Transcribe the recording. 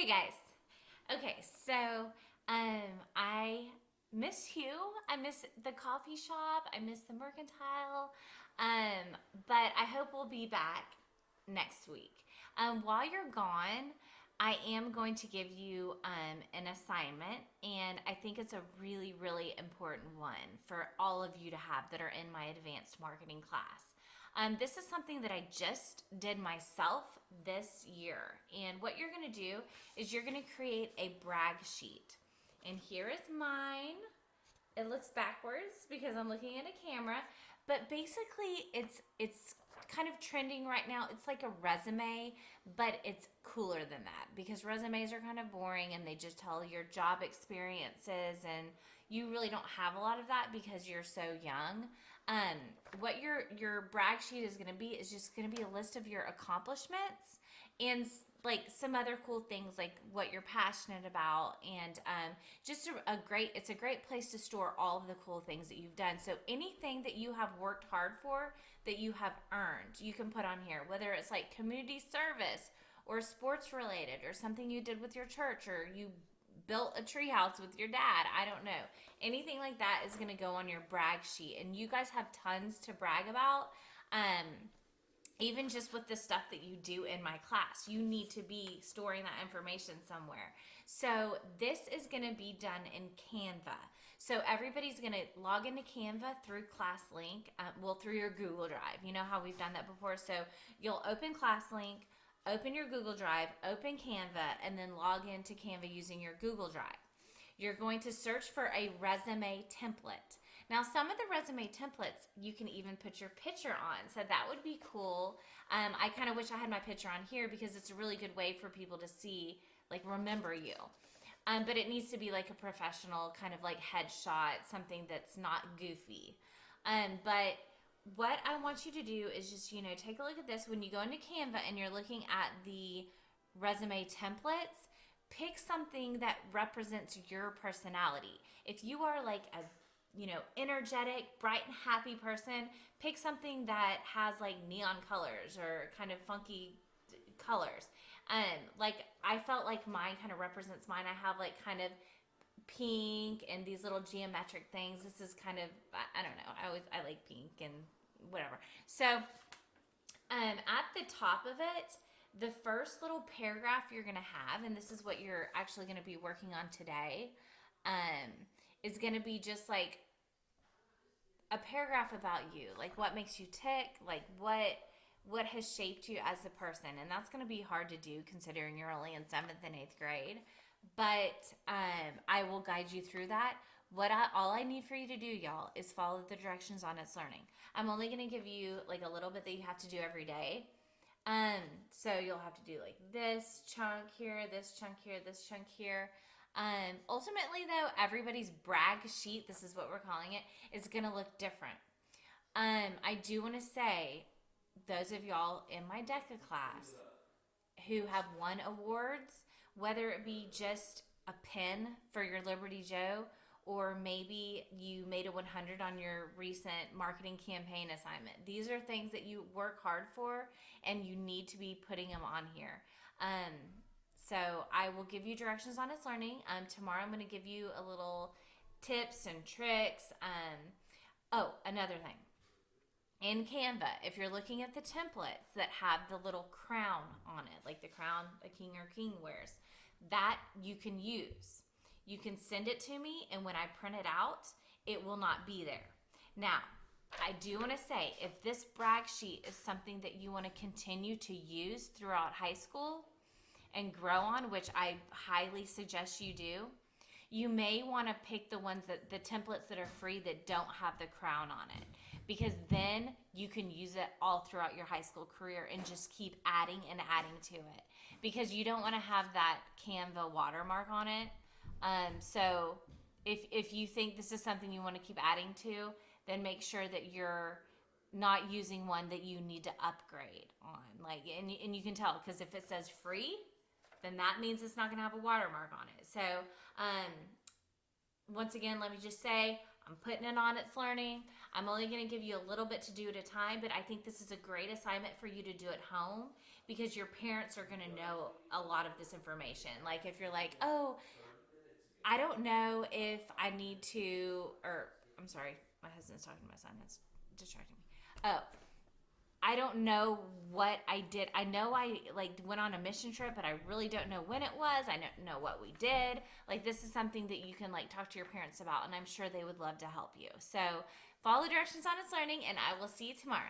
Hey guys. Okay, so I miss you. I miss the coffee shop. I miss the mercantile. But I hope we'll be back next week. While you're gone, I am going to give you an assignment, and I think it's a really, really important one for all of you to have that are in my advanced marketing class. This is something that I just did myself this year. And what you're going to do is you're going to create a brag sheet. And here is mine. It looks backwards because I'm looking at a camera, but basically it's kind of trending right now. It's like a resume, but it's cooler than that because resumes are kind of boring and they just tell your job experiences, and you really don't have a lot of that because you're so young. Um, what your brag sheet is going to be is just going to be a list of your accomplishments and like some other cool things like what you're passionate about, and just it's a great place to store all of the cool things that you've done. So anything that you have worked hard for that you have earned, you can put on here, whether it's like community service or sports related or something you did with your church or you built a treehouse with your dad. I don't know. Anything like that is going to go on your brag sheet, and you guys have tons to brag about. Um, Even just with the stuff that you do in my class, you need to be storing that information somewhere. So this is going to be done in Canva. So everybody's going to log into Canva through ClassLink, through your Google Drive. You know how we've done that before. So you'll open ClassLink, open your Google Drive, open Canva, and then log into Canva using your Google Drive. You're going to search for a resume template. Now, some of the resume templates you can even put your picture on, so that would be cool. I kind of wish I had my picture on here because it's a really good way for people to see, like, remember you. But it needs to be like a professional kind of like headshot, something that's not goofy. But what I want you to do is just, take a look at this. When you go into Canva and you're looking at the resume templates, pick something that represents your personality. If you are like a energetic, bright and happy person, pick something that has like neon colors or kind of funky colors. Like I felt like mine kind of represents mine. I have like kind of pink and these little geometric things. This is kind of, I don't know. I like pink and whatever. So at the top of it, the first little paragraph you're going to have, and this is what you're actually going to be working on today, is going to be just like a paragraph about you, like what makes you tick, like what has shaped you as a person. And that's going to be hard to do considering you're only in 7th and 8th grade, but I will guide you through that. All I need for you to do, y'all, is follow the directions on It's Learning. I'm only going to give you like a little bit that you have to do every day. So you'll have to do like this chunk here, this chunk here, this chunk here. Ultimately, though, everybody's brag sheet, this is what we're calling it, is going to look different. I do want to say, those of y'all in my DECA class who have won awards, whether it be just a pin for your Liberty Joe, or maybe you made a 100 on your recent marketing campaign assignment. These are things that you work hard for, and you need to be putting them on here. So I will give you directions on It's Learning. Tomorrow I'm going to give you a little tips and tricks. Another thing. In Canva, if you're looking at the templates that have the little crown on it, like the crown a king or queen wears, that you can use. You can send it to me, and when I print it out, it will not be there. Now, I do want to say, if this brag sheet is something that you want to continue to use throughout high school and grow on, which I highly suggest you do, you may want to pick the templates that are free that don't have the crown on it, because then you can use it all throughout your high school career and just keep adding and adding to it, because you don't want to have that Canva watermark on it. So if you think this is something you want to keep adding to, then make sure that you're not using one that you need to upgrade on. And you can tell, because if it says free, then that means it's not going to have a watermark on it. So once again, let me just say, I'm putting it on It's Learning. I'm only going to give you a little bit to do at a time, but I think this is a great assignment for you to do at home because your parents are going to know a lot of this information. Like if you're like, oh, I don't know if I need to, or I'm sorry, my husband's talking to my son. That's distracting me. Oh, I don't know what I did. I know I like went on a mission trip, but I really don't know when it was. I don't know what we did. Like this is something that you can like talk to your parents about, and I'm sure they would love to help you. So follow directions on It's Learning, and I will see you tomorrow.